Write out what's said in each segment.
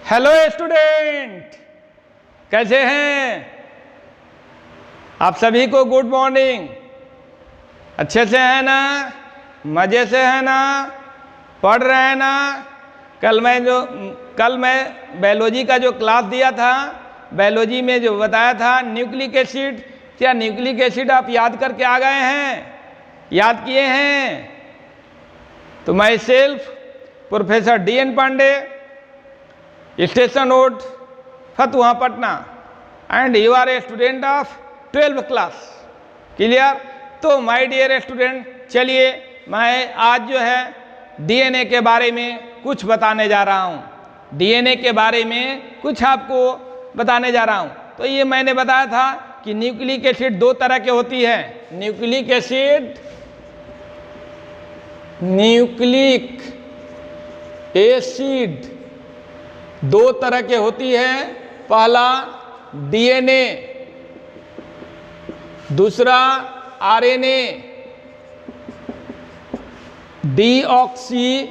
Hello student, कैसे हैं आप सभी को? Good morning. अच्छे से है ना? मज़े से है ना? पढ़ रहे हैं ना? कल मैं बायोलॉजी का जो क्लास दिया था, बायोलॉजी में जो बताया था न्यूक्लिक एसिड, क्या न्यूक्लिक एसिड आप याद करके आ गए हैं? याद किए हैं? तो myself professor DN Pandey, station road, Fatuha, Patna, and you are a student of 12th class. Clear? तो माय डियर स्टूडेंट, चलिए मैं आज जो है DNA के बारे में कुछ बताने जा रहा हूँ। DNA के बारे में कुछ आपको बताने जा रहा हूँ। तो ये मैंने बताया था कि न्यूक्लिक एसिड दो तरह के होती है। न्यूक्लिक एसिड दो तरह के होती है। पहला DNA, दूसरा RNA। Deoxy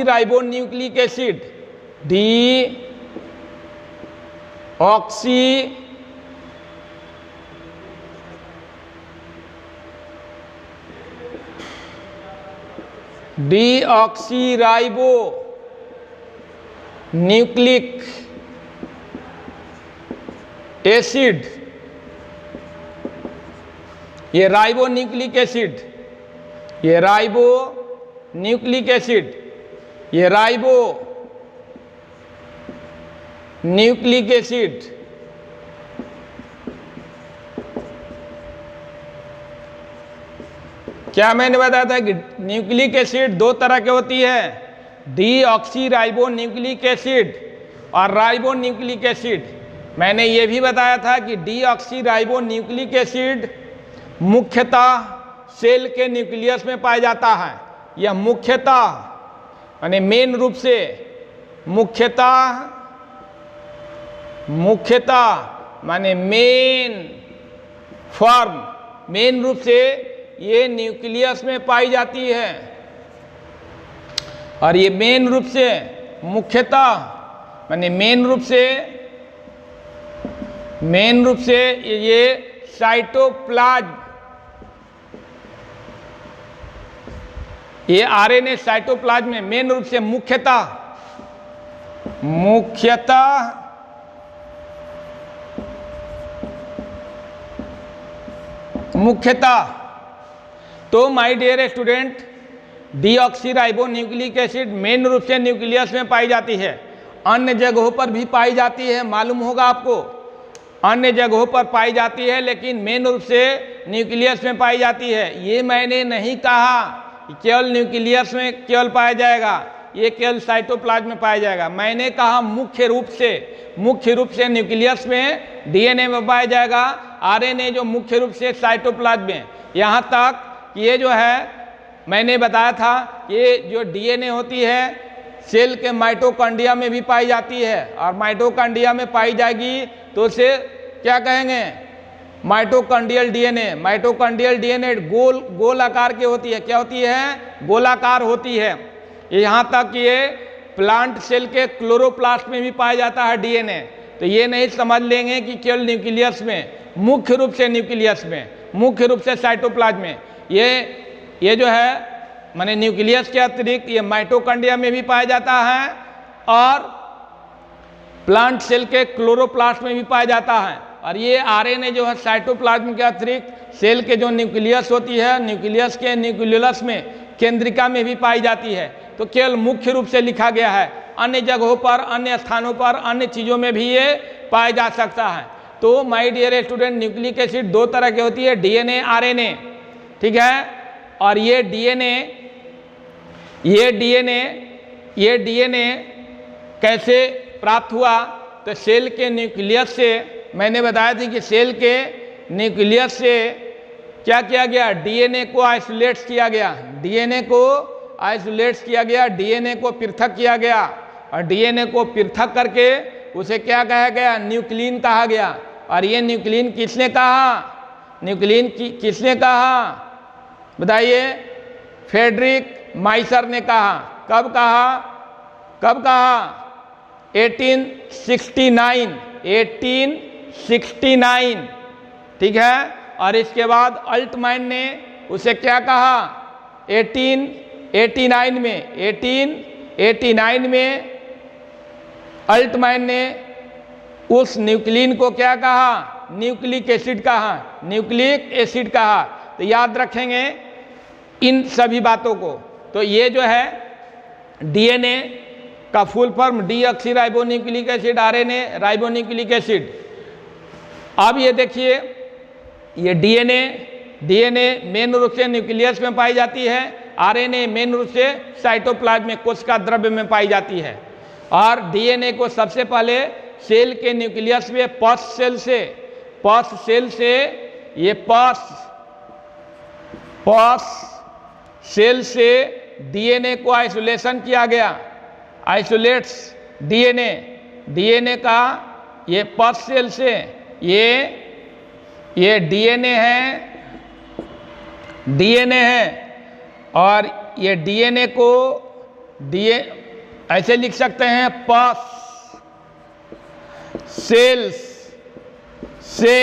ribonucleic acid, deoxy ribo nucleic acid, ये राइबो न्यूक्लिक एसिड, ये राइबो न्यूक्लिक एसिड, ये राइबो न्यूक्लिक एसिड क्या मैंने बताया था कि न्यूक्लिक एसिड दो तरह की होती है, डीऑक्सी राइबो न्यूक्लिक एसिड और राइबो न्यूक्लिक एसिड। मैंने ये भी बताया था कि डीऑक्सी राइबो न्यूक्लिक एसिड मुख्यतः सेल के न्यूक्लियस में पाया जाता है। यह मुख्यतः यानी मेन रूप से, मुख्यतः माने मेन फॉर्म, मेन रूप से ये न्यूक्लियस में पाई जाती है। और ये मेन रूप से, मुख्यतः माने मेन रूप से ये साइटोप्लाज्म, ये RNA साइटोप्लाज्म में मेन रूप से मुख्यतः तो my dear student, deoxyribonucleic acid main रूप से न्यूक्लियस में पाई जाती है। अन्य जगहों पर भी पाई जाती है, मालूम होगा आपको, अन्य जगहों पर पाई जाती है, लेकिन मेन रूप से न्यूक्लियस में पाई जाती है। ये मैंने नहीं कहा कि केवल न्यूक्लियस में केवल पाया जाएगा, ये केवल साइटोप्लाज्म में पाया जाएगा। मैंने कहा मुख्य रूप से न्यूक्लियस में DNA में पाया जाएगा, RNA जो मुख्य रूप से साइटोप्लाज्म में। यहाँ तक ये जो है मैंने बताया था, ये जो DNA होती है सेल के माइटोकॉन्ड्रिया में भी पाई जाती है, और माइटोकॉन्ड्रिया में पाई जाएगी तो उसे क्या कहेंगे? Mitochondrial DNA। माइटोकॉन्ड्रियल DNA गोल आकार की होती है। क्या होती है? गोलाकार होती है। यहाँ तक ये प्लांट सेल के क्लोरोप्लास्ट में भी पाया जाता है DNA। तो ये नहीं समझ लेंगे कि केवल न्यूक्लियस में, मुख्य रूप से न्यूक्लियस में, मुख्य रूप से साइटोप्लाज्म में। ये जो है माने न्यूक्लियस के अतिरिक्त ये माइटोकॉन्ड्रिया में भी पाया जाता है और प्लांट सेल के क्लोरोप्लास्ट में भी पाया जाता है। और ये RNA जो है साइटोप्लाज्म के अतिरिक्त सेल के जो न्यूक्लियस होती है, न्यूक्लियस के न्यूक्लियस में, केंद्रिका में भी पाई जाती है। तो केवल मुख्य रूप से लिखा गया है, अन्य जगहों पर, अन्य स्थानों पर, अन्य चीज़ों में भी ये पाया जा सकता है। तो my dear student, nucleic acid दो तरह की होती है, DNA, RNA, ठीक है। और ये DNA कैसे प्राप्त हुआ? तो सेल के न्यूक्लियस से, मैंने बताया था कि सेल के न्यूक्लियस से क्या किया गया? DNA को आइसोलेट किया गया, DNA को पृथक किया गया, और DNA को पृथक करके उसे क्या कहा गया? न्यूक्लिन कहा गया। और ये न्यूक्लिन किसने कहा? किसने कहा बताइए? फ्रेडरिक माइसर ने कहा। कब कहा? कब कहा? 1869, 1869, ठीक है। और इसके बाद अल्टमैन ने उसे क्या कहा? 1889 में, 1889 में अल्टमैन ने उस न्यूक्लिन को क्या कहा? न्यूक्लिक एसिड कहा, न्यूक्लिक एसिड कहा। तो याद रखेंगे इन सभी बातों को। तो ये जो है डीएनए का full form deoxyribonucleic acid, RNA ribonucleic acid. अब ये देखिए, ये डीएनए मेन रूप से न्यूक्लियस में पाई जाती है, आरएनए मेन रूप से साइटोप्लाज्म में, कोशिका द्रव्य में पाई जाती है। और डीएनए को सबसे पहले सेल के न्यूक्लियस में पस सेल से ये पस सेल से डीएनए को आइसोलेशन किया गया, आइसोलेट्स डीएनए का ये पस सेल से ये डीएनए है और ये डीएनए को ऐसे लिख सकते हैं, पस सेल्स से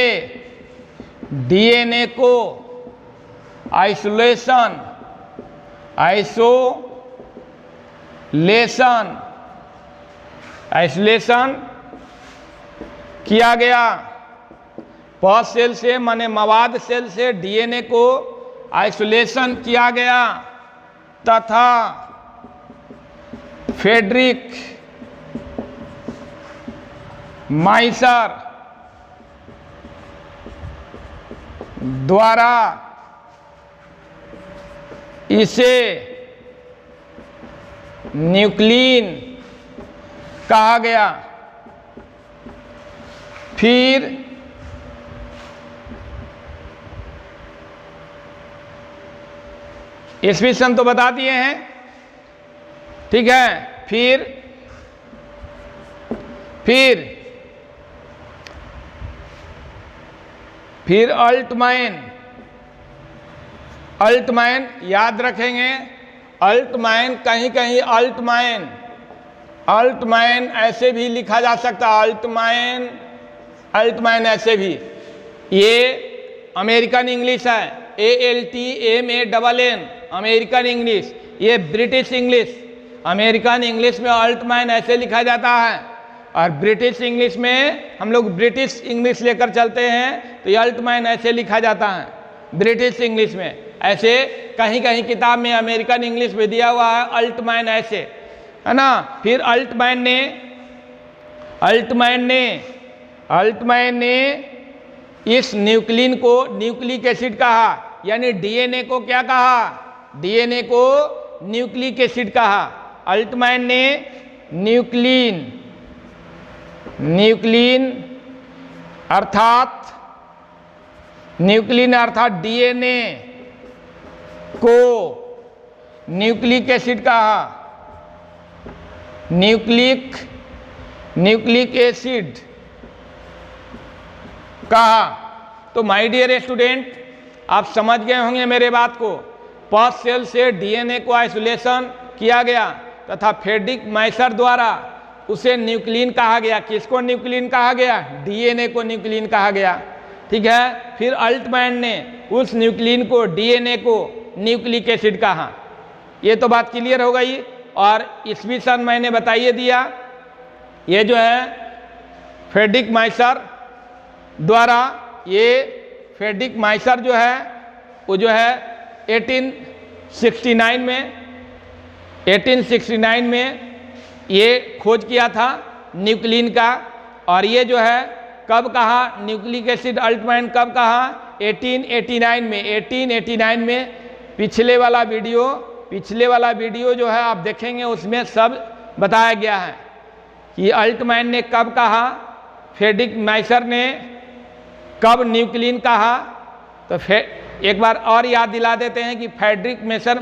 डीएनए को आइसोलेशन किया गया। पस सेल से माने मवाद सेल से डीएनए को आइसोलेशन किया गया तथा फ्रेडरिक माइसर द्वारा इसे न्यूक्लिन कहा गया। फिर ईस्वी सन तो बता दिए हैं, ठीक है। फिर अल्टमैन याद रखेंगे। अल्टमैन कहीं कहीं अल्टमैन ऐसे भी लिखा जा सकता है, अल्टमैन ऐसे भी। ये अमेरिकन इंग्लिश है, ALTMANN अमेरिकन इंग्लिश। ये ब्रिटिश इंग्लिश, अमेरिकन इंग्लिश में अल्टमैन ऐसे लिखा जाता है और ब्रिटिश इंग्लिश में हम लोग ब्रिटिश इंग्लिश लेकर चलते हैं तो ये अल्टमैन ऐसे लिखा जाता है ब्रिटिश इंग्लिश में। ऐसे कहीं कहीं किताब में अमेरिकन इंग्लिश में दिया हुआ है अल्टमैन ऐसे, है ना। फिर अल्टमैन ने इस न्यूक्लिन को न्यूक्लिक एसिड कहा, यानी डीएनए को क्या कहा? डीएनए को न्यूक्लिक एसिड कहा। अल्टमैन ने न्यूक्लिन अर्थात डीएनए को न्यूक्लिक एसिड कहा, न्यूक्लिक एसिड कहा। तो माय डियर स्टूडेंट, आप समझ गए होंगे मेरे बात को। पस सेल से डीएनए को आइसोलेशन किया गया तथा फ्रेडरिक माइसर द्वारा उसे न्यूक्लिन कहा गया। किसको न्यूक्लिन कहा गया? डीएनए को न्यूक्लिन कहा गया, ठीक है। फिर अल्टमैन ने उस न्यूक्लिन को, डीएनए को न्यूक्लिक एसिड कहा। ये तो बात क्लियर हो गई। और ईस्वी सन मैंने बताइए दिया, ये जो है फ्रेडरिक माइसर द्वारा, ये फ्रेडरिक माइसर जो है वो जो है 1869 में ये खोज किया था न्यूक्लिन का। और ये जो है कब कहा न्यूक्लिक एसिड अल्टमैन, कब कहा? 1889 में। पिछले वाला वीडियो जो है आप देखेंगे, उसमें सब बताया गया है कि अल्टमैन ने कब कहा, फ्रेडरिक माइसर ने कब न्यूक्लिन कहा। तो एक बार और याद दिला देते हैं कि फ्रेडरिक माइसर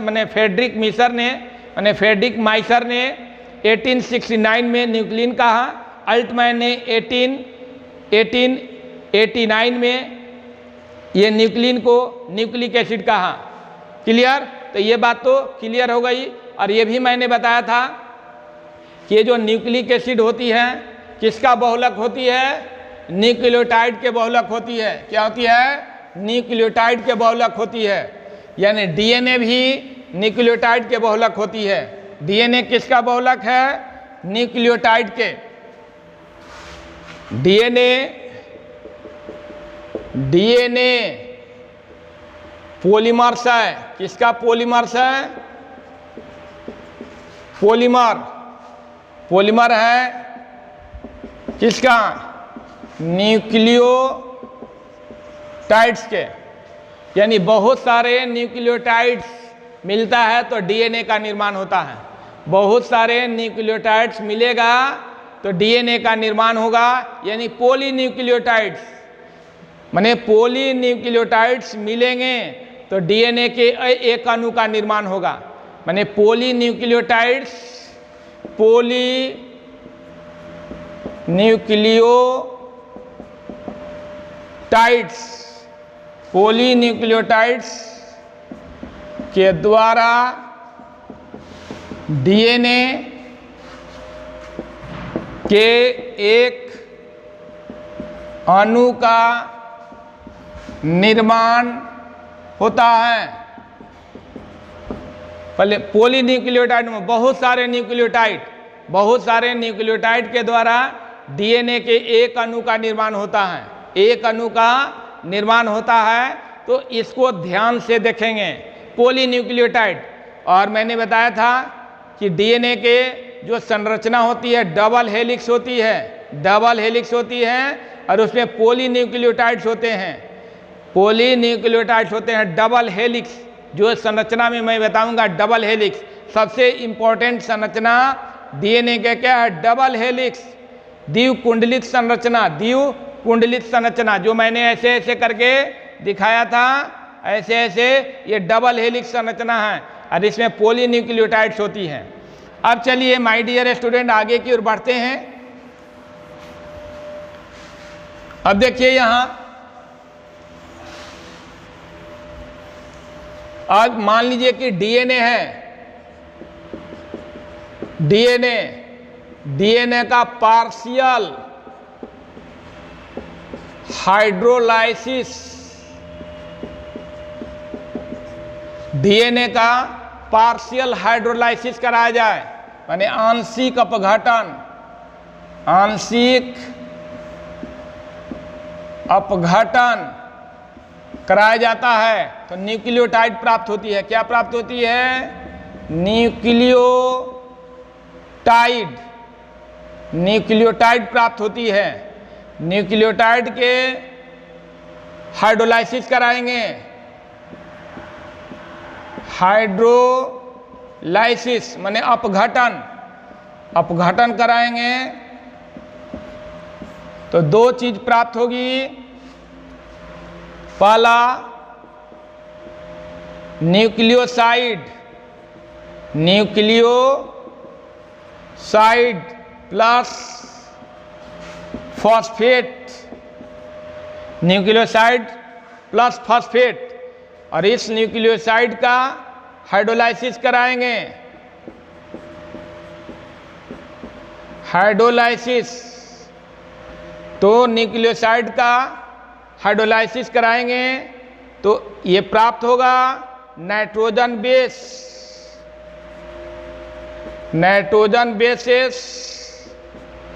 ने 1869 में न्यूक्लिन कहा, अल्टमैन ने 1889 में ये न्यूक्लिन को न्यूक्लिक एसिड कहा। क्लियर? तो ये बात तो क्लियर हो गई। और ये भी मैंने बताया था कि ये जो न्यूक्लिक एसिड होती है किसका बहुलक होती है? न्यूक्लियोटाइड के बहुलक होती है। क्या होती है? न्यूक्लियोटाइड के बहुलक होती है। यानी डीएनए भी न्यूक्लियोटाइड के बहुलक होती है। डीएनए किसका बहुलक है? न्यूक्लियोटाइड के। डीएनए पॉलीमर्स है। किसका पॉलीमर्स है? पॉलीमर है किसका? न्यूक्लियोटाइड्स के। यानी बहुत सारे न्यूक्लियोटाइड्स मिलता है तो डीएनए का निर्माण होता है। बहुत सारे न्यूक्लियोटाइड्स मिलेगा तो डीएनए का निर्माण होगा। यानी पॉलीन्यूक्लियोटाइड्स, माने पॉलीन्यूक्लियोटाइड्स मिलेंगे तो डीएनए के एक अणु का निर्माण होगा। माने पॉलीन्यूक्लियोटाइड्स के द्वारा डीएनए के एक अणु का निर्माण होता है। पहले पॉलीन्यूक्लियोटाइड में बहुत सारे न्यूक्लियोटाइड के द्वारा डीएनए के एक अणु का निर्माण होता है। एक अणु का निर्माण होता है तो इसको ध्यान से देखेंगे, पॉलीन्यूक्लियोटाइड। और मैंने बताया था कि डीएनए के जो संरचना होती है डबल हेलिक्स होती है और उसमें पॉलीन्यूक्लियोटाइड्स होते हैं डबल हेलिक्स। जो संरचना में मैं बताऊंगा डबल हेलिक्स, सबसे इंपॉर्टेंट संरचना डीएनए के क्या है? डबल हेलिक्स, द्विकुंडलित संरचना जो मैंने ऐसे ऐसे करके दिखाया था, ऐसे ये डबल हेलिक्स संरचना है और इसमें पॉलीन्यूक्लियोटाइड्स होती हैं। अब चलिए माय डियर स्टूडेंट आगे की ओर बढ़ते हैं। अब देखिए यहाँ, आज मान लीजिए कि डीएनए है। डीएनए का पार्शियल हाइड्रोलाइसिस, डीएनए का पार्शियल हाइड्रोलाइसिस कराया जाए, माने आंशिक अपघटन कराया जाता है तो न्यूक्लियोटाइड प्राप्त होती है। क्या प्राप्त होती है? न्यूक्लियोटाइड प्राप्त होती है। न्यूक्लियोटाइड के हाइड्रोलाइसिस कराएंगे, हाइड्रोलाइसिस माने अपघटन कराएंगे तो दो चीज प्राप्त होगी। पहला nucleoside plus phosphate, nucleoside plus phosphate, और इस न्यूक्लियोसाइड का हाइड्रोलाइसिस कराएंगे। तो न्यूक्लियोसाइड का हाइड्रोलाइसिस कराएंगे तो ये प्राप्त होगा nitrogen bases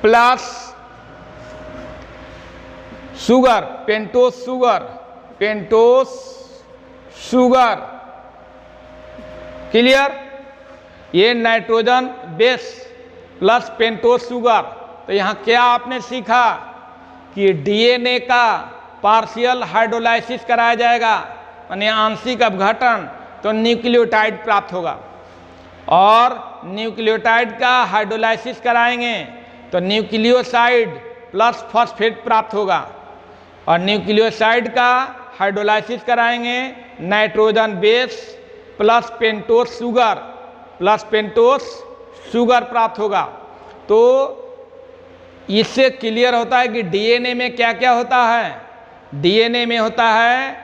plus sugar, pentose sugar. Clear? ये nitrogen base plus pentose sugar. तो यहाँ क्या आपने सीखा कि डीएनए का पार्शियल हाइड्रोलाइसिस कराया जाएगा, यानी आंशिक अपघटन, तो न्यूक्लियोटाइड प्राप्त होगा। और न्यूक्लियोटाइड का हाइड्रोलाइसिस कराएंगे तो न्यूक्लियोसाइड प्लस फॉस्फेट प्राप्त होगा। और न्यूक्लियोसाइड का हाइड्रोलाइसिस कराएंगे nitrogen base plus pentose sugar प्राप्त होगा। तो इससे क्लियर होता है कि डीएनए में क्या क्या होता है। डीएनए में होता है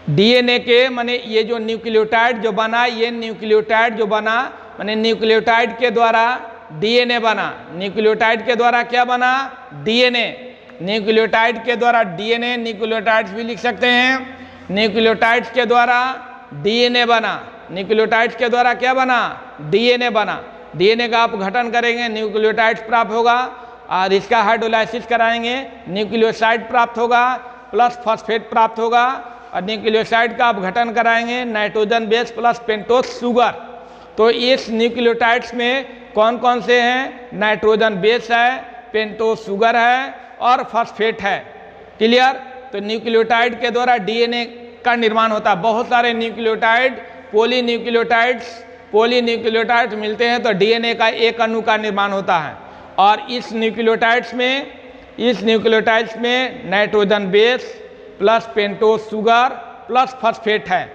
डीएनए के माने ये जो न्यूक्लियोटाइड जो बना, ये न्यूक्लियोटाइड जो बना माने न्यूक्लियोटाइड के द्वारा डीएनए बना। न्यूक्लियोटाइड के द्वारा क्या बना? डीएनए। न्यूक्लियोटाइड के द्वारा डीएनए, न्यूक्लियोटाइड्स भी लिख सकते हैं। न्यूक्लियोटाइड्स के द्वारा डीएनए बना। न्यूक्लियोटाइड्स के द्वारा क्या बना? डीएनए बना। डीएनए का आप गठन करेंगे, न्यूक्लियोटाइड्स प्राप्त होगा और इसका हाइड्रोलाइसिस कराएंगे, न्यूक्लियोसाइड प्राप्त होगा प्लस फॉस्फेट प्राप्त होगा। और न्यूक्लियोसाइड का आप गठन कराएंगे nitrogen base plus pentose sugar. तो इस न्यूक्लियोटाइड्स में कौन कौन से हैं? नाइट्रोजन बेस है, पेंटोस शुगर है और फॉस्फेट है। क्लियर? तो न्यूक्लियोटाइड के द्वारा डीएनए का निर्माण होता है। बहुत सारे न्यूक्लियोटाइड पॉलीन्यूक्लियोटाइड्स मिलते हैं तो डीएनए का एक अणु का निर्माण होता है। और इस न्यूक्लियोटाइड्स में nitrogen base plus pentose sugar plus phosphate है।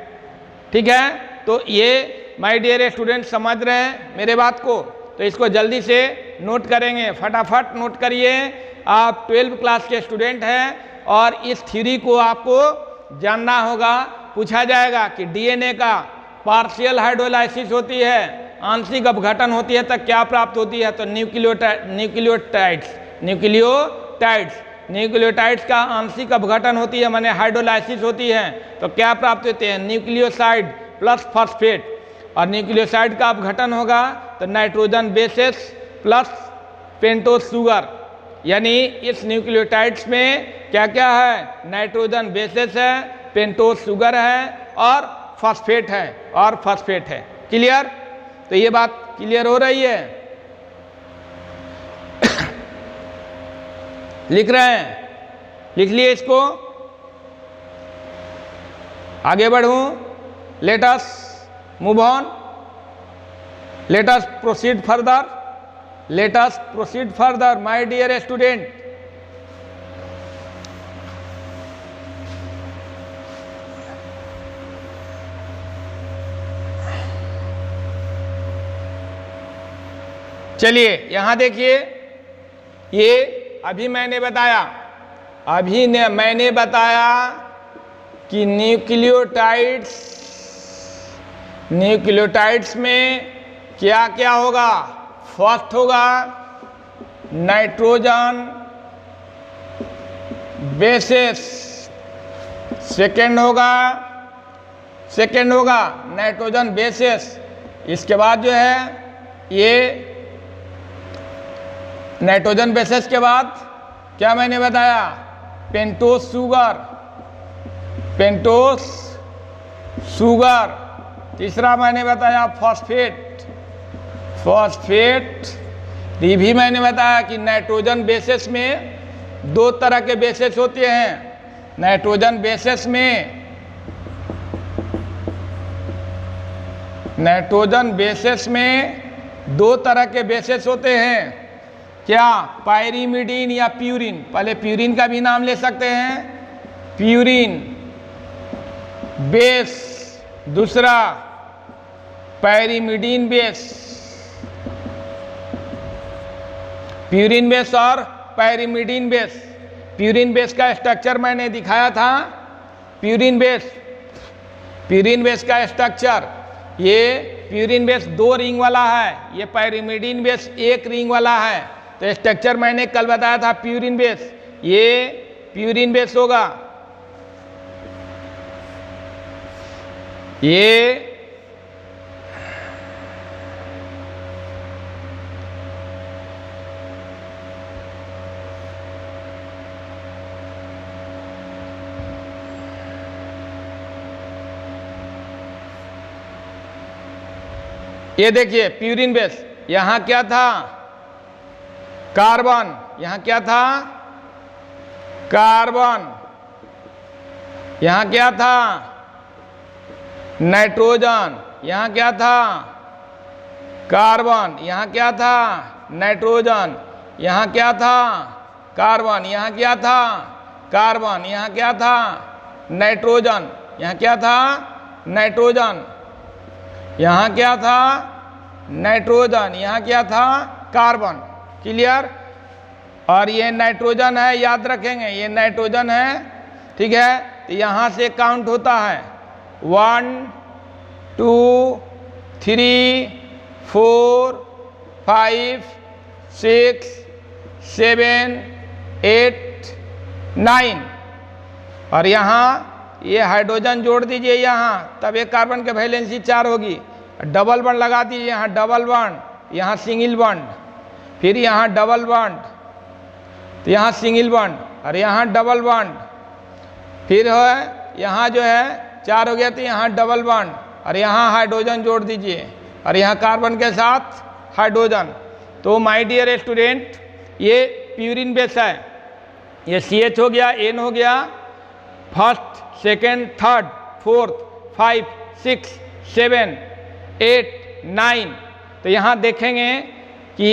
ठीक है? तो ये माय डियर स्टूडेंट समझ रहे हैं मेरे बात को? तो इसको जल्दी से नोट करेंगे, फटाफट नोट करिए। आप 12वीं क्लास के स्टूडेंट हैं और इस थ्योरी को आपको जानना होगा। पूछा जाएगा कि डीएनए का पार्शियल हाइड्रोलाइसिस होती है, आंशिक अपघटन होती है तो क्या प्राप्त होती है? तो न्यूक्लियोटाइड्स का आंशिक अपघटन होती है माने हाइड्रोलाइसिस होती है तो क्या प्राप्त होते हैं? Nucleoside plus phosphate. और न्यूक्लियोसाइड का अपघटन होगा तो nitrogen bases plus pentose sugar. यानी इस न्यूक्लियोटाइड्स में क्या क्या है? नाइट्रोजन बेसेस है, पेंटोस शुगर है और फॉस्फेट है। क्लियर? तो ये बात क्लियर हो रही है? लिख रहे हैं? लिख लिए इसको? आगे बढ़ूं? Let us move on, let us proceed further my dear student. चलिए यहां देखिए, ये अभी मैंने बताया कि न्यूक्लियोटाइड्स में क्या क्या होगा? फर्स्ट होगा नाइट्रोजन बेसेस, सेकेंड होगा नाइट्रोजन बेसेस। इसके बाद जो है ये नाइट्रोजन बेसेस के बाद क्या मैंने बताया? Pentose sugar. तीसरा मैंने बताया फॉस्फेट। ये भी मैंने बताया कि नाइट्रोजन बेसेस में दो तरह के बेसेस होते हैं। नाइट्रोजन बेसेस में दो तरह के बेसेस होते हैं। क्या? पायरीमिडीन या प्यूरिन। पहले प्यूरिन का भी नाम ले सकते हैं, प्यूरिन बेस, दूसरा पायरीमिडीन बेस। प्यूरिन बेस और पायरीमिडीन बेस। प्यूरिन बेस का स्ट्रक्चर मैंने दिखाया था। प्यूरिन बेस का स्ट्रक्चर, ये प्यूरिन बेस 2 रिंग वाला है, ये पायरीमिडीन बेस 1 रिंग वाला है। तो स्ट्रक्चर मैंने कल बताया था प्यूरिन बेस, ये प्यूरिन बेस होगा। ये देखिए प्यूरिन बेस, यहां क्या था? कार्बन। यहां क्या था? कार्बन। यहां क्या था? नाइट्रोजन। यहां क्या था? कार्बन। यहां क्या था? नाइट्रोजन। यहां क्या था? कार्बन। यहां क्या था? कार्बन। यहां क्या था? नाइट्रोजन। यहां क्या था? नाइट्रोजन। यहां क्या था? नाइट्रोजन। यहां क्या था? कार्बन। क्लियर? और ये नाइट्रोजन है, याद रखेंगे ये नाइट्रोजन है। ठीक है? तो यहाँ से काउंट होता है 1 2 3 4 5 6 7 8 9 और यहाँ ये हाइड्रोजन जोड़ दीजिए यहाँ, तब एक कार्बन के वैलेंसी 4 होगी। डबल बॉन्ड लगा दीजिए, यहाँ डबल बॉन्ड, यहाँ सिंगल बॉन्ड, फिर यहाँ डबल बॉन्ड, तो यहाँ सिंगल बॉन्ड और यहाँ डबल बॉन्ड, फिर है यहाँ जो है 4 हो गया तो यहाँ डबल बॉन्ड और यहाँ हाइड्रोजन जोड़ दीजिए और यहाँ कार्बन के साथ हाइड्रोजन। तो माय डियर स्टूडेंट, ये प्यूरिन बेस है। ये CH हो गया, N हो गया, फर्स्ट सेकेंड थर्ड फोर्थ 5 6 7 8 9। तो यहाँ देखेंगे कि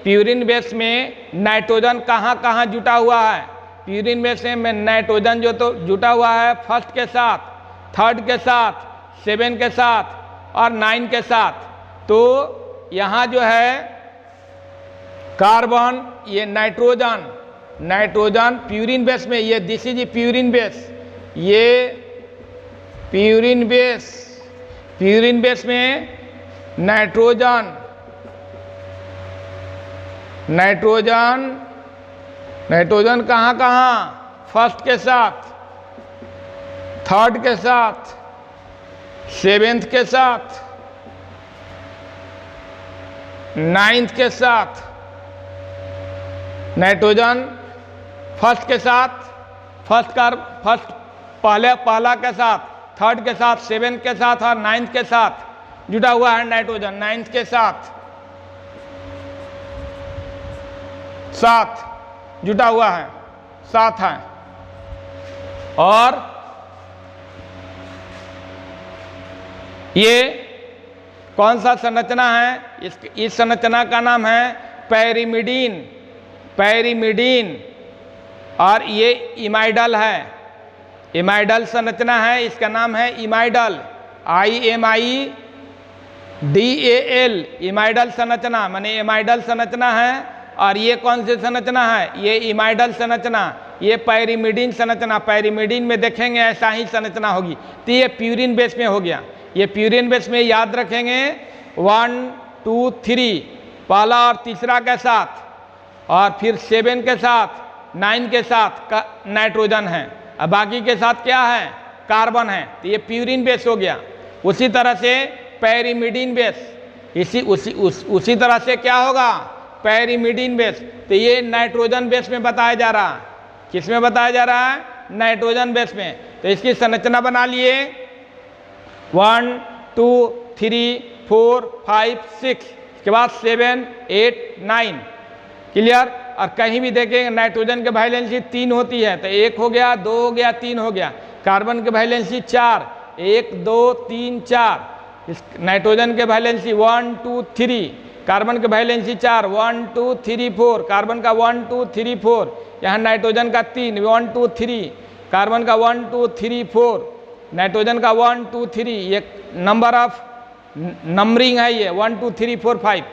प्यूरिन बेस में नाइट्रोजन कहाँ कहाँ जुटा हुआ है। प्यूरिन बेस में नाइट्रोजन जो तो जुटा हुआ है फर्स्ट के साथ, थर्ड के साथ, 7 के साथ और 9 के साथ। तो यहाँ जो है कार्बन, ये नाइट्रोजन, नाइट्रोजन प्यूरिन बेस में, ये दिस इज प्यूरिन बेस, ये प्यूरिन बेस, प्यूरिन बेस में नाइट्रोजन, नाइट्रोजन, नाइट्रोजन कहाँ कहाँ, फर्स्ट के साथ, थर्ड के साथ, 7th के साथ, 9th के साथ। नाइट्रोजन फर्स्ट के साथ, फर्स्ट पहला के साथ, थर्ड के साथ, 7th के साथ और 9th के साथ जुड़ा हुआ है। नाइट्रोजन 9th के साथ जुटा हुआ है, 7 है। और ये कौन सा संरचना है, इस संरचना का नाम है पैरिमिडीन, पैरिमिडीन। और ये इमाइडल है, इमाइडल संरचना है, इसका नाम है इमाइडल, IMIDAL, इमाइडल संरचना, माने इमाइडल संरचना है। और ये कौन सी संरचना है, ये इमाइडल संरचना, ये पैरिमिडीन संरचना। पैरिमिडीन में देखेंगे ऐसा ही संरचना होगी। तो ये प्यूरिन बेस में हो गया। ये प्यूरिन बेस में याद रखेंगे 1 2 3 पहला और तीसरा के साथ, और फिर 7 के साथ, 9 के साथ नाइट्रोजन है, और बाकी के साथ क्या है, कार्बन है। तो ये प्यूरिन बेस हो गया। उसी तरह से पैरिमिडीन बेस, उसी तरह से क्या होगा, पैरिमिडीन बेस। तो ये नाइट्रोजन बेस में बताया जा रहा है। किस में बताया जा रहा है, नाइट्रोजन बेस में। तो इसकी संरचना बना लिए 1 2 3 4 5 6, इसके बाद 7 8 9। क्लियर। और कहीं भी देखेंगे नाइट्रोजन के वैलेंसी 3 होती है, तो 1 हो गया, 2 हो गया, 3 हो गया। कार्बन के वैलेंसी 4, 1 2 3 4। इस नाइट्रोजन के वैलेंसी 1 2 3, कार्बन के वैलेंसी 4, 1 2 3 4, कार्बन का 1 2 3 4, यहाँ नाइट्रोजन का 3, 1 2 3, कार्बन का 1 2 3 4, नाइट्रोजन का 1 2 3। ये नंबर ऑफ नंबरिंग है, ये 1 2 3 4 5।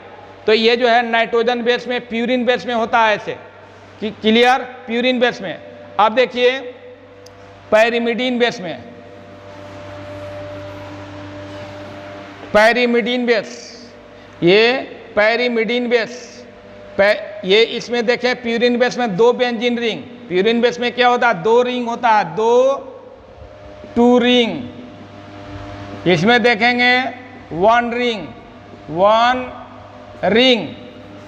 तो ये जो है नाइट्रोजन बेस में, प्यूरिन बेस में होता है ऐसे। क्लियर, प्यूरिन बेस में। अब देखिए पैरिमिडीन बेस में, पैरिमिडीन बेस, ये पैरिमिडीन बेस, ये इसमें देखें प्यूरिन बेस में 2 बेंजीन रिंग। प्यूरिन बेस में क्या होता है, 2 रिंग होता है, 2 रिंग। इसमें देखेंगे 1 रिंग,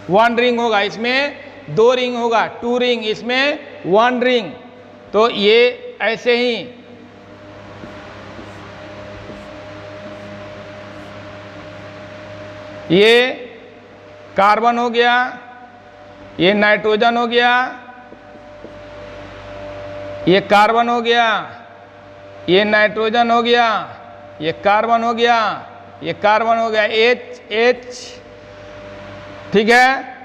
1 रिंग होगा, इसमें 2 रिंग होगा, 2 रिंग, इसमें 1 रिंग। तो ये ऐसे ही ये कार्बन हो गया, ये नाइट्रोजन हो गया, ये कार्बन हो गया, ये नाइट्रोजन हो गया, ये कार्बन हो गया, ये कार्बन हो गया, H, ठीक है।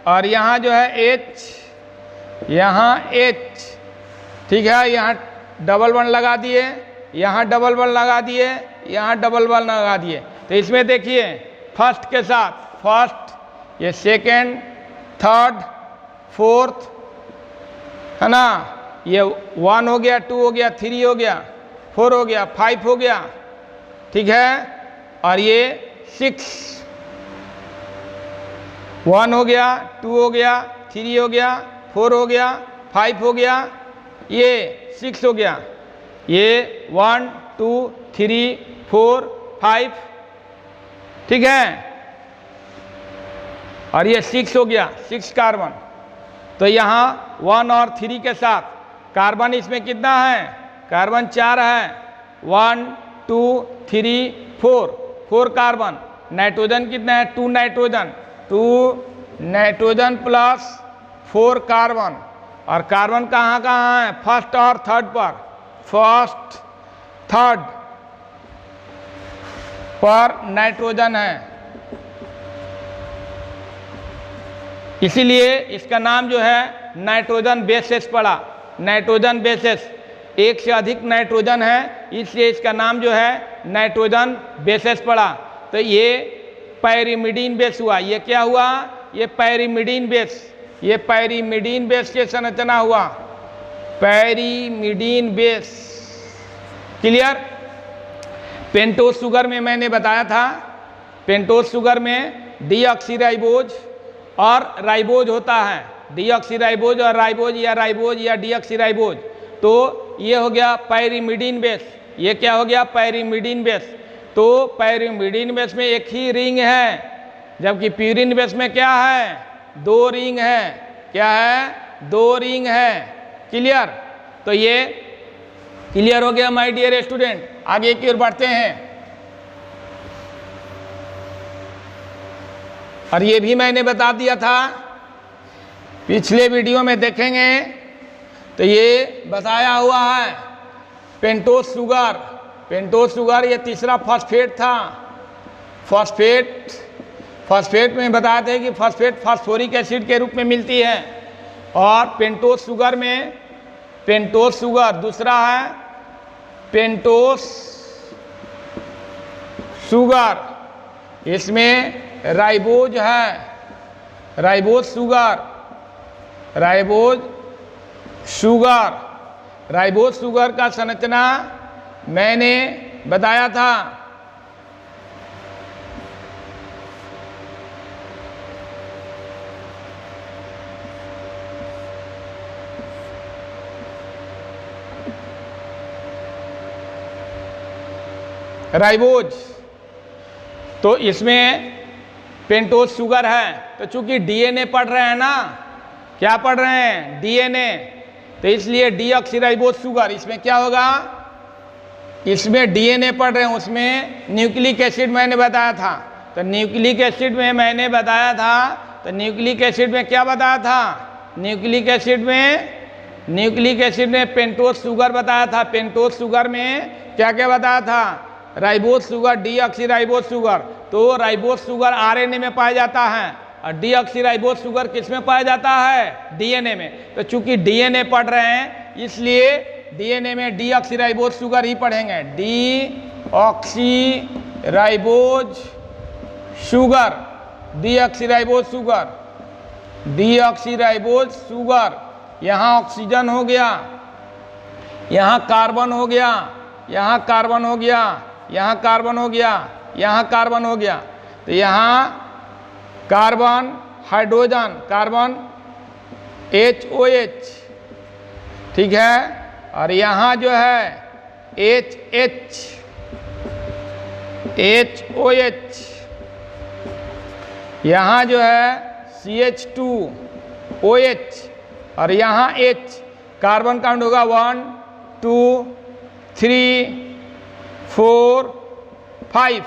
और यहाँ जो है H, यहाँ H, ठीक है। यहाँ डबल बॉन्ड लगा दिए, यहाँ डबल बॉन्ड लगा दिए, यहाँ डबल बॉन्ड लगा दिए। तो इसमें देखिए फर्स्ट के साथ फर्स्ट, ये सेकेंड, थर्ड, फोर्थ, है ना, ये 1 हो गया, 2 हो गया, 3 हो गया, 4 हो गया, 5 हो गया, ठीक है। और ये 6, 1 हो गया, 2 हो गया, 3 हो गया, 4 हो गया, 5 हो गया, ये 6 हो गया। ये 1 2 3 4 5, ठीक है। और ये 6 हो गया, 6 कार्बन। तो यहाँ 1 और 3 के साथ कार्बन इसमें कितना है? कार्बन 4 है। 1 2 3 4 कार्बन। नाइट्रोजन कितना है? 2 नाइट्रोजन, 2 नाइट्रोजन प्लस 4 कार्बन। और कार्बन कहाँ कहाँ है? फर्स्ट और थर्ड पर, फर्स्ट थर्ड पर नाइट्रोजन है, इसीलिए इसका नाम जो है नाइट्रोजन बेसेस पड़ा। नाइट्रोजन बेसेस, एक से अधिक नाइट्रोजन है, इसलिए इसका नाम जो है नाइट्रोजन बेसेस पड़ा। तो ये पैरिमिडीन बेस हुआ। ये क्या हुआ? ये पैरिमिडीन बेस, ये पैरिमिडीन बेस के संरचना हुआ, pyrimidine base. Clear? Pentose sugar में मैंने बताया था, पेंटोस शुगर में डीऑक्सीराइबोज और राइबोज होता है, डीऑक्सीराइबोज और राइबोज या डीऑक्सीराइबोज। तो ये हो गया पैरिमिडीन बेस। ये क्या हो गया? Pyrimidine base. तो पैरिमिडीन बेस में एक ही रिंग है, जबकि प्यूरिन बेस में क्या है? 2 रिंग है। क्या है? 2 रिंग है। क्लियर? तो ये क्लियर हो गया माय डियर स्टूडेंट। आगे की ओर बढ़ते हैं। और ये भी मैंने बता दिया था, पिछले वीडियो में देखेंगे तो ये बताया हुआ है। पेंटोस शुगर, पेंटोस शुगर ये तीसरा फॉस्फेट था। फॉस्फेट में बताया था कि फॉस्फेट फास्फोरिक एसिड के रूप में मिलती है। और पेंटोस शुगर में, पेंटोस शुगर दूसरा है पेंटोस शुगर, इसमें राइबोज है, ribose sugar, ribose sugar. Ribose sugar का संरचना मैंने बताया था। राइबोज, तो इसमें पेंटोस शुगर है। तो चूंकि डीएनए पढ़ रहे हैं ना, क्या पढ़ रहे हैं? डीएनए, तो इसलिए डीऑक्सीराइबोज शुगर। इसमें क्या होगा? इसमें डीएनए पढ़ रहे हैं, उसमें न्यूक्लिक एसिड मैंने बताया था। तो न्यूक्लिक एसिड में मैंने बताया था, तो न्यूक्लिक एसिड में क्या बताया था? न्यूक्लिक एसिड में पेंटोस शुगर बताया था। पेंटोस शुगर में क्या क्या बताया था? Ribose sugar, deoxyribose sugar. तो राइबोज शुगर आरएनए में पाया जाता है और डीऑक्सीराइबोज शुगर किस में पाया जाता है? डीएनए में। तो चूंकि डीएनए पढ़ रहे हैं, इसलिए डीएनए में डीऑक्सीराइबोज शुगर ही पढ़ेंगे। Deoxyribose sugar, deoxyribose sugar, deoxyribose sugar. यहाँ ऑक्सीजन हो गया, यहाँ कार्बन हो गया, यहाँ कार्बन हो गया, यहाँ कार्बन हो गया, यहाँ कार्बन हो गया। तो यहाँ कार्बन हाइड्रोजन, कार्बन HOH, ठीक है। और यहाँ जो है HOH, यहाँ जो है CH2OH और यहाँ H। कार्बन काउंट होगा 1 2 3 4 5।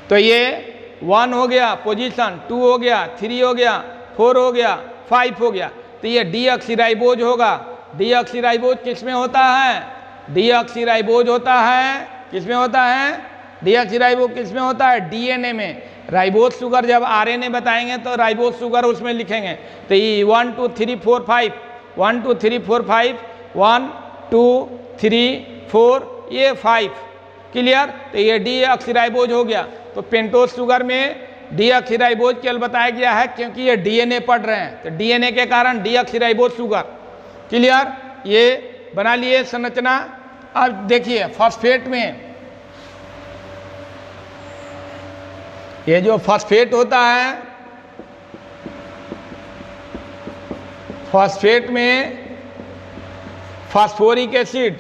तो ये 1 हो गया पोजीशन, 2 हो गया, 3 हो गया, 4 हो गया, 5 हो गया। तो ये डीऑक्सीराइबोज होगा। डीऑक्सीराइबोज किस में होता है? डीऑक्सीराइबोज होता है, किस में होता है? डीऑक्सीराइबोज किस में होता है? डीएनए में। राइबोज शुगर जब आरएनए बताएंगे तो राइबोज शुगर उसमें लिखेंगे। तो ये 1 2 3 4 5, 1 2 3 4 5, 1 2 3 4, ये 5। क्लियर? तो ये डीऑक्सीराइबोज हो गया। तो पेंटोस शुगर में डीऑक्सीराइबोज केवल बताया गया है क्योंकि ये डीएनए पढ़ रहे हैं, तो डीएनए के कारण डीऑक्सीराइबोज शुगर। क्लियर? ये बना लिए संरचना। अब देखिए फॉस्फेट में ये जो फॉस्फेट होता है, फॉस्फेट में फास्फोरिक एसिड,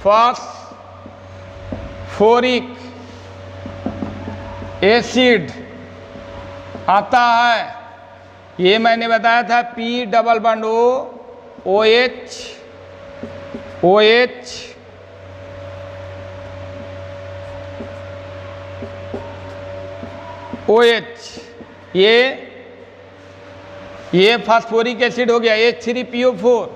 फास्फोरिक एसिड आता है। ये मैंने बताया था P डबल बॉन्ड OH ये फास्फोरिक एसिड हो गया H3PO4,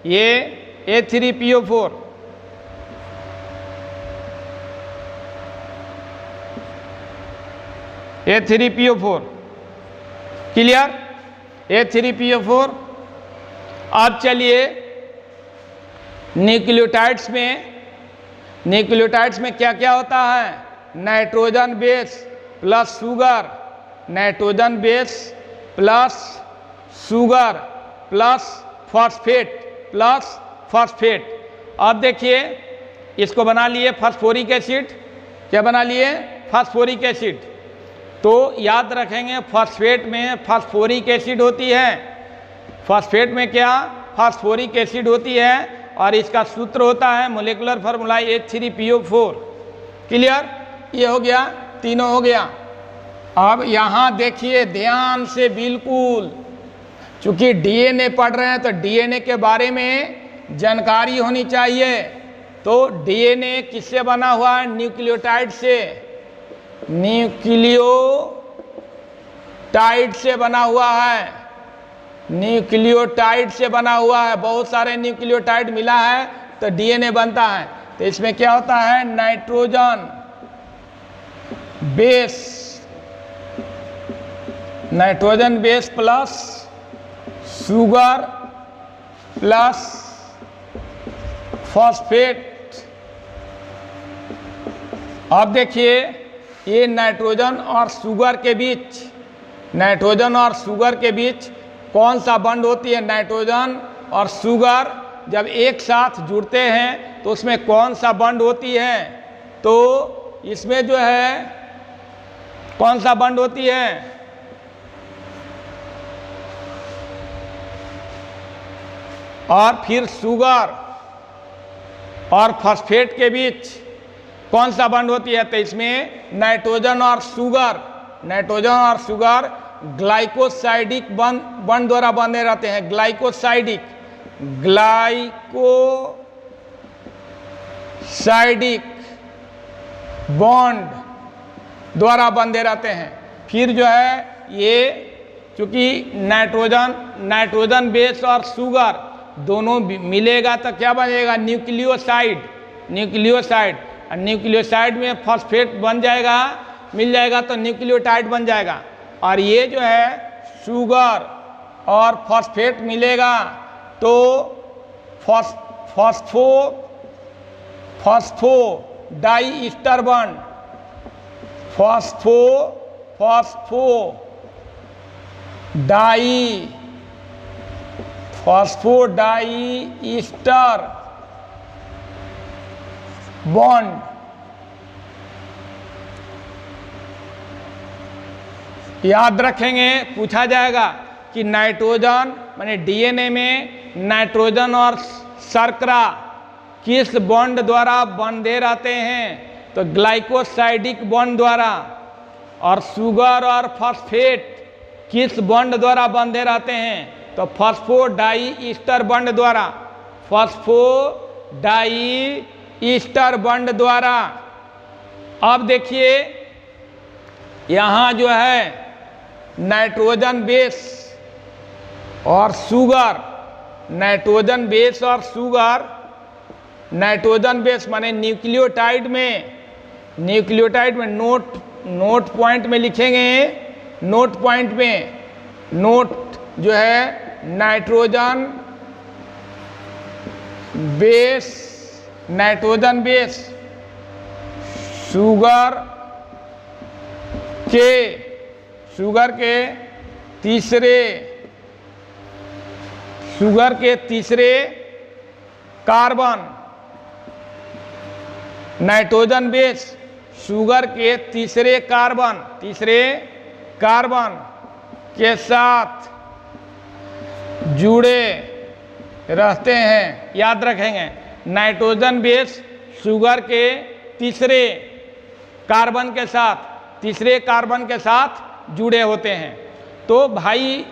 ये H3PO4, H3PO4 क्लियर, H3PO4। अब चलिए न्यूक्लियोटाइड्स में क्या क्या होता है, nitrogen base plus sugar, nitrogen base plus sugar plus phosphate. अब देखिए इसको बना लिए फास्फोरिक एसिड, क्या बना लिए, फास्फोरिक एसिड। तो याद रखेंगे फॉस्फेट में फास्फोरिक एसिड होती है, फॉस्फेट में क्या, फास्फोरिक एसिड होती है, और इसका सूत्र होता है मोलिकुलर फार्मूला H3PO4। क्लियर, ये हो गया, तीनों हो गया। अब यहाँ देखिए ध्यान से बिल्कुल, चूंकि डीएनए पढ़ रहे हैं तो डीएनए के बारे में जानकारी होनी चाहिए। तो डीएनए किससे बना हुआ है, न्यूक्लियोटाइड से, न्यूक्लियोटाइड से बना हुआ है, न्यूक्लियोटाइड से बना हुआ है। बहुत सारे न्यूक्लियोटाइड मिला है तो डीएनए बनता है। तो इसमें क्या होता है, nitrogen base plus sugar plus phosphate. अब देखिए ये नाइट्रोजन और शुगर के बीच कौन सा बॉन्ड होती है, नाइट्रोजन और शुगर जब एक साथ जुड़ते हैं तो उसमें कौन सा बॉन्ड होती है, तो इसमें जो है कौन सा बॉन्ड होती है, और फिर शुगर और फॉस्फेट के बीच कौन सा बॉन्ड होती है, तो इसमें नाइट्रोजन और शुगर ग्लाइकोसाइडिक बॉन्ड द्वारा बंधे रहते हैं, ग्लाइकोसाइडिक बॉन्ड द्वारा बंधे रहते हैं। फिर जो है ये चूंकि नाइट्रोजन बेस और शुगर दोनों मिलेगा तो क्या बनेगा, न्यूक्लियोसाइड। और न्यूक्लियोसाइड में फॉस्फेट मिल जाएगा तो न्यूक्लियोटाइड बन जाएगा। और ये जो है शुगर और फॉस्फेट मिलेगा तो phosphodiester bond, phosphodiester bond. याद रखेंगे, पूछा जाएगा कि नाइट्रोजन माने डीएनए में नाइट्रोजन और शर्करा किस बॉन्ड द्वारा बंधे रहते हैं, तो ग्लाइकोसाइडिक बॉन्ड द्वारा। और शुगर और फॉस्फेट किस बॉन्ड द्वारा बंधे रहते हैं, तो फॉस्फोडाई ईस्टर बॉन्ड द्वारा। अब देखिए यहाँ जो है नाइट्रोजन बेस और शुगर, नाइट्रोजन बेस माने न्यूक्लियोटाइड में नोट पॉइंट में लिखेंगे, नोट जो है नाइट्रोजन बेस शुगर के तीसरे शुगर के तीसरे कार्बन, नाइट्रोजन बेस शुगर के तीसरे कार्बन के साथ जुड़े रहते हैं। याद रखेंगे, नाइट्रोजन बेस शुगर के तीसरे कार्बन के साथ जुड़े होते हैं। तो भाई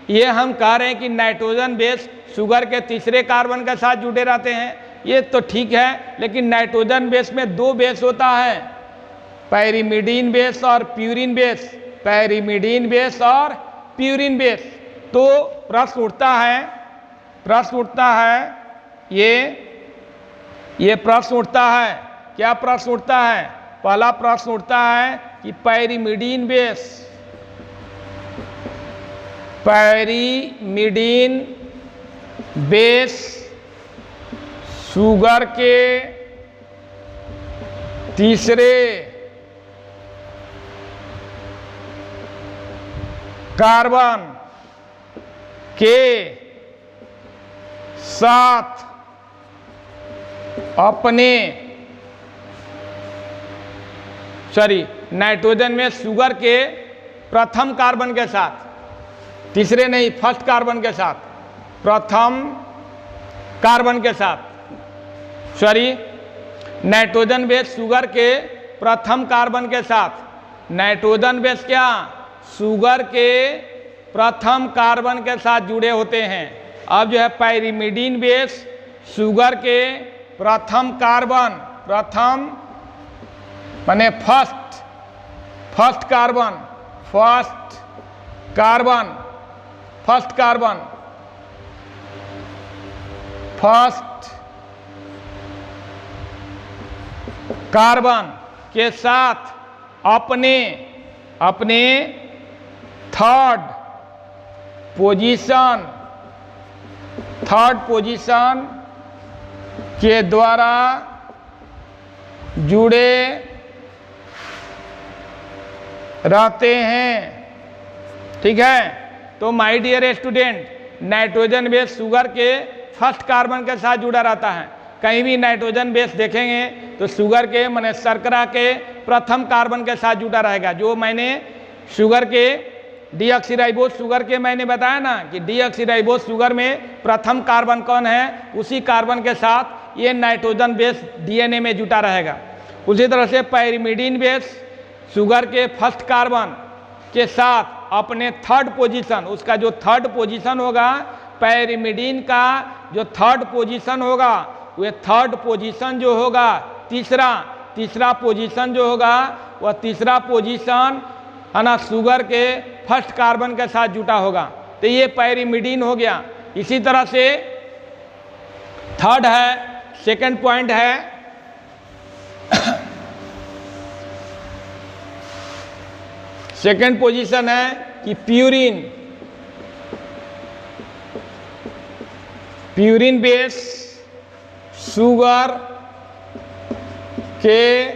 ये हम कह रहे हैं कि नाइट्रोजन बेस शुगर के तीसरे कार्बन के साथ जुड़े रहते हैं, ये तो ठीक है, लेकिन नाइट्रोजन बेस में दो बेस होता है, पैरिमिडीन बेस और प्यूरिन बेस। तो प्रश्न उठता है ये प्रश्न उठता है, क्या प्रश्न उठता है? पहला प्रश्न उठता है कि पैरिमिडीन बेस शुगर के तीसरे कार्बन के साथ नाइट्रोजन में शुगर के प्रथम कार्बन के साथ, तीसरे नहीं, फर्स्ट कार्बन के साथ, प्रथम कार्बन के साथ, नाइट्रोजन बेस शुगर के प्रथम कार्बन के साथ, नाइट्रोजन बेस क्या शुगर के प्रथम कार्बन के साथ जुड़े होते हैं। अब जो है पैरिमिडीन बेस शुगर के प्रथम माने फर्स्ट कार्बन के साथ अपने थर्ड पोजीशन के द्वारा जुड़े रहते हैं। ठीक है, तो my dear student, nitrogen base sugar के फर्स्ट कार्बन के साथ जुड़ा रहता है। कहीं भी नाइट्रोजन बेस देखेंगे तो शुगर के माने शर्करा के प्रथम कार्बन के साथ जुड़ा रहेगा। जो मैंने शुगर के डीऑक्सीराइबोस शुगर के मैंने बताया ना कि डीऑक्सीराइबोस शुगर में प्रथम कार्बन कौन है, उसी कार्बन के साथ ये नाइट्रोजन बेस डीएनए में जुटा रहेगा। उसी तरह से पैरिमिडीन बेस शुगर के फर्स्ट कार्बन के साथ अपने थर्ड पोजीशन, उसका जो थर्ड पोजीशन होगा, पैरिमिडीन का जो थर्ड पोजीशन होगा, वह थर्ड पोजीशन जो होगा, तीसरा पोजीशन जो होगा, वह तीसरा पोजीशन है ना शुगर के फर्स्ट कार्बन के साथ जुटा होगा। तो ये पैरिमिडीन हो गया। इसी तरह से थर्ड है, सेकंड पॉइंट है सेकंड पोजीशन है कि प्यूरिन बेस शुगर के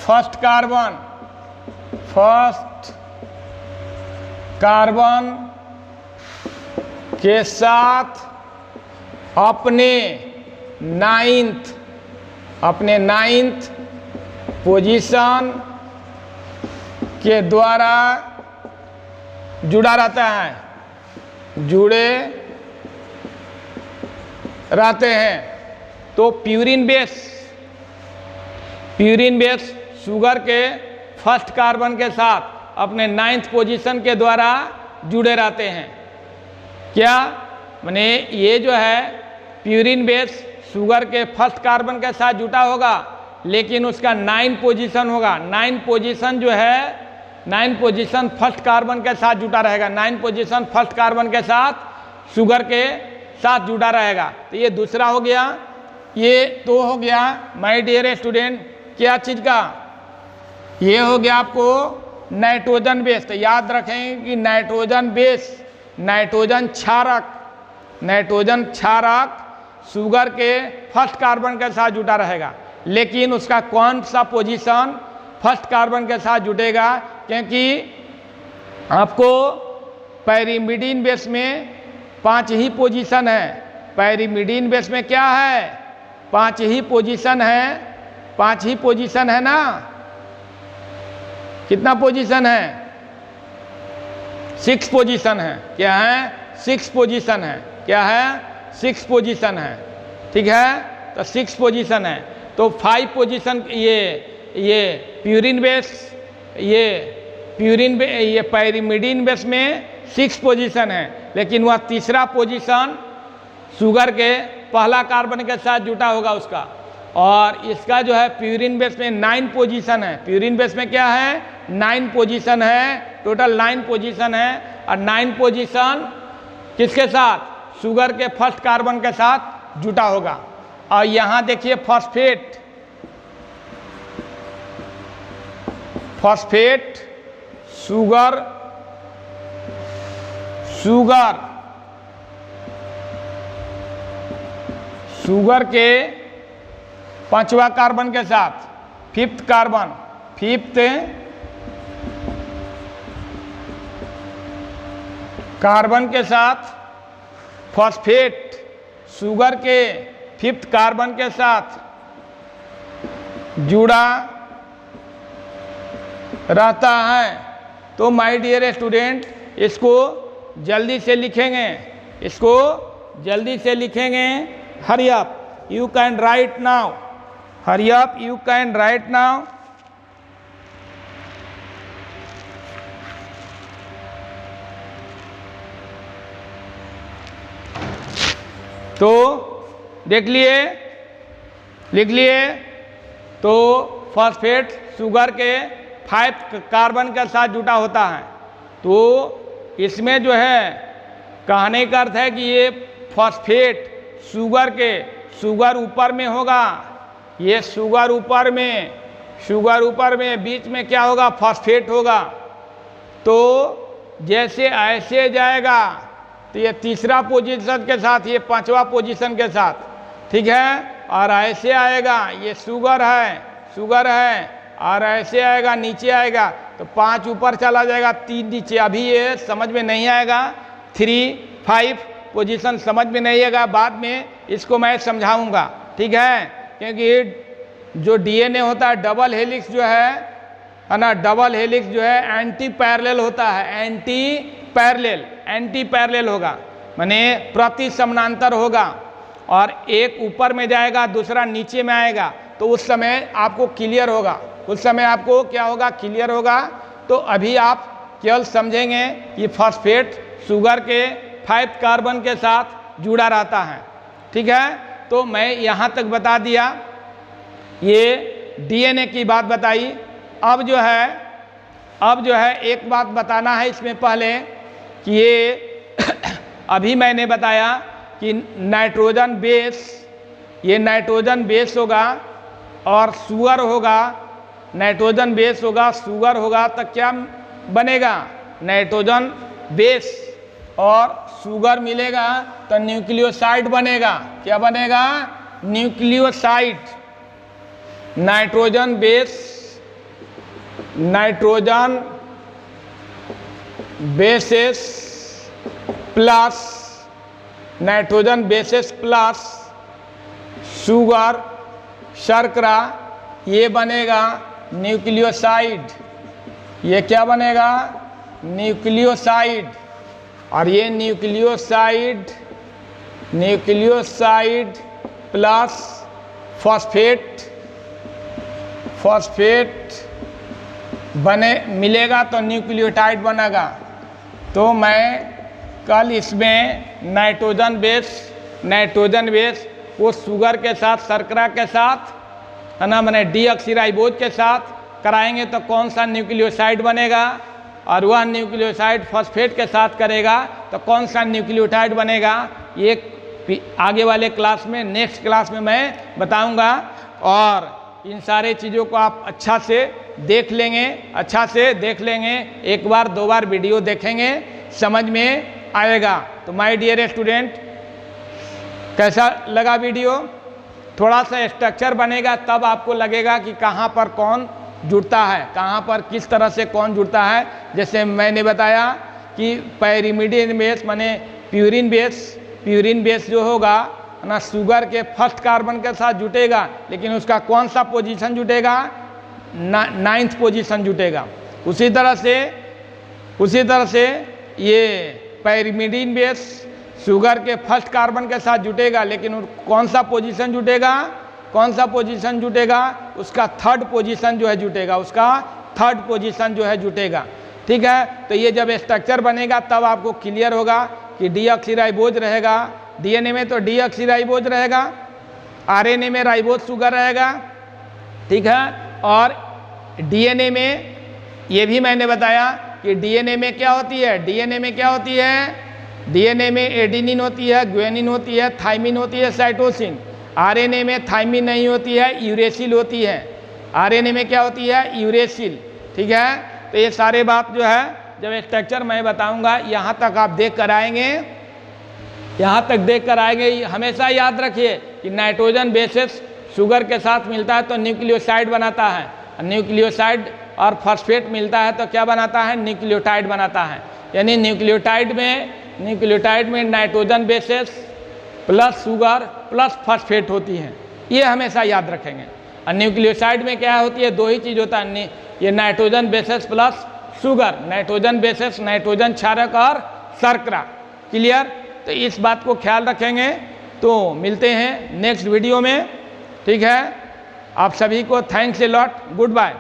फर्स्ट कार्बन के साथ अपने नाइन्थ पोजीशन के द्वारा जुड़े रहते हैं। तो प्यूरिन बेस शुगर के फर्स्ट कार्बन के साथ अपने 9th पोजीशन के द्वारा जुड़े रहते हैं। क्या माने ये जो है प्यूरिन बेस शुगर के फर्स्ट कार्बन के साथ जुटा होगा, लेकिन उसका 9 पोजीशन होगा। 9 पोजीशन जो है 9 पोजीशन फर्स्ट कार्बन के साथ जुटा रहेगा। 9 पोजीशन फर्स्ट कार्बन के साथ शुगर के साथ जुड़ा रहेगा। तो ये दूसरा हो गया। ये तो हो गया माय डियर स्टूडेंट क्या चीज़ का, ये हो गया आपको नाइट्रोजन बेस। तो याद रखें कि नाइट्रोजन बेस, नाइट्रोजन क्षारक शुगर के फर्स्ट कार्बन के साथ जुटा रहेगा, लेकिन उसका कौन सा पोजीशन फर्स्ट कार्बन के साथ जुटेगा, क्योंकि आपको पैरिमिडीन बेस में 5 ही पोजीशन है। पैरिमिडीन बेस में क्या है? 5 ही पोजीशन है। 5 ही पोजीशन है ना? कितना पोजीशन है? 6 पोजीशन है। क्या है? 6 पोजीशन है। क्या है? 6 पोजीशन है। ठीक है, तो 6 पोजीशन है। तो 5 पोजीशन ये प्यूरिन बेस, ये पैरिमिडीन बेस में 6 पोजीशन है, लेकिन वह तीसरा पोजीशन शुगर के पहला कार्बन के साथ जुटा होगा उसका। और इसका जो है प्यूरिन बेस में 9 पोजीशन है। प्यूरिन बेस में क्या है? 9 पोजीशन है। टोटल 9 पोजीशन है। और 9 पोजीशन किसके साथ? शुगर के फर्स्ट कार्बन के साथ जुटा होगा। और यहाँ देखिए फॉस्फेट, शुगर के 5वां कार्बन के साथ, 5th कार्बन के साथ फॉस्फेट शुगर के 5th कार्बन के साथ जुड़ा रहता है। तो माय डियर स्टूडेंट, इसको जल्दी से लिखेंगे, hurry up, you can write now, hurry up, you can write now. तो देख लिए, लिख लिए। तो फॉस्फेट शुगर के 5 कार्बन के साथ जुटा होता है। तो इसमें जो है कहने का अर्थ है कि ये फॉस्फेट शुगर ऊपर में होगा, ये शुगर ऊपर में बीच में क्या होगा? फॉस्फेट होगा। तो जैसे ऐसे जाएगा तो ये तीसरा पोजीशन के साथ, ये 5वां पोजीशन के साथ, ठीक है। और ऐसे आएगा, ये शुगर है, और ऐसे आएगा, नीचे आएगा तो 5 ऊपर चला जाएगा, 3 नीचे। अभी ये समझ में नहीं आएगा, 3, 5 पोजीशन समझ में नहीं आएगा, बाद में इसको मैं समझाऊंगा, ठीक है। क्योंकि जो डीएनए होता है डबल हेलिक्स जो है ना, डबल हेलिक्स जो है एंटी पैरेलल होता है, एंटी पैरेलल होगा, माने प्रति समानांतर होगा। और एक ऊपर में जाएगा, दूसरा नीचे में आएगा, तो उस समय आपको क्लियर होगा, क्या होगा? क्लियर होगा। तो अभी आप केवल समझेंगे कि फॉस्फेट शुगर के 5 कार्बन के साथ जुड़ा रहता है, ठीक है। तो मैं यहाँ तक बता दिया, ये डीएनए की बात बताई। अब जो है एक बात बताना है इसमें पहले कि ये अभी मैंने बताया कि नाइट्रोजन बेस होगा और शुगर होगा, नाइट्रोजन बेस होगा, शुगर होगा, तो क्या बनेगा? नाइट्रोजन बेस और शुगर मिलेगा तो न्यूक्लियोसाइड बनेगा। क्या बनेगा? Nucleoside. Nitrogen bases plus sugar, शर्करा, ये बनेगा न्यूक्लियोसाइड। ये क्या बनेगा? न्यूक्लियोसाइड। और ये न्यूक्लियोसाइड प्लस फॉस्फेट मिलेगा तो न्यूक्लियोटाइड बनेगा। तो मैं कल इसमें नाइट्रोजन बेस वो शुगर के साथ, शर्करा के साथ, है ना, मैंने डीऑक्सीराइबोज के साथ कराएंगे तो कौन सा न्यूक्लियोसाइड बनेगा, और वह न्यूक्लियोसाइड फॉस्फेट के साथ करेगा तो कौन सा न्यूक्लियोटाइड बनेगा, ये आगे वाले क्लास में, नेक्स्ट क्लास में मैं बताऊंगा। और इन सारे चीज़ों को आप अच्छा से देख लेंगे, एक बार 2 बार वीडियो देखेंगे, समझ में आएगा। तो माय डियर स्टूडेंट, कैसा लगा वीडियो? थोड़ा सा स्ट्रक्चर बनेगा, तब आपको लगेगा कि कहाँ पर कौन जुड़ता है, कहाँ पर किस तरह से कौन जुड़ता है। जैसे मैंने बताया कि पैरिमिडीन बेस माने प्यूरिन बेस जो होगा ना शुगर के फर्स्ट कार्बन के साथ जुटेगा, लेकिन उसका कौन सा पोजीशन जुटेगा, 9th पोजीशन जुटेगा। उसी तरह से ये पैरिमिडीन बेस शुगर के फर्स्ट कार्बन के साथ जुटेगा, लेकिन कौन सा पोजीशन जुटेगा, उसका थर्ड पोजीशन जो है जुटेगा, ठीक है। तो ये जब स्ट्रक्चर बनेगा तब आपको क्लियर होगा कि डीऑक्सीराइबोज रहेगा, डीएनए में तो डीऑक्सीराइबोज रहेगा, आरएनए में राइबोज शुगर रहेगा, ठीक है। और डीएनए में ये भी मैंने बताया कि डीएनए में क्या होती है, डीएनए में एडेनिन होती है, ग्वानिन होती है, थाइमिन होती है, साइटोसिन। आरएनए में थाइमिन नहीं होती है, यूरेसिल होती है। आरएनए में क्या होती है, यूरेसिल, ठीक है। तो ये सारे बात जो है जब स्ट्रक्चर मैं बताऊंगा यहाँ तक आप देख कर आएंगे, हमेशा याद रखिए कि नाइट्रोजन बेसेस शुगर के साथ मिलता है तो न्यूक्लियोसाइड बनाता है, न्यूक्लियोसाइड और फॉस्फेट मिलता है तो क्या बनाता है, न्यूक्लियोटाइड बनाता है। यानी न्यूक्लियोटाइड में nitrogen bases plus sugar plus phosphate होती हैं, ये हमेशा याद रखेंगे। और न्यूक्लियोसाइड में क्या होती है, दो ही चीज़ होता है, ये nitrogen bases plus sugar, nitrogen bases, nitrogen क्षारक और शर्करा। क्लियर? तो इस बात को ख्याल रखेंगे। तो मिलते हैं नेक्स्ट वीडियो में, ठीक है। आप सभी को thanks a lot, good bye.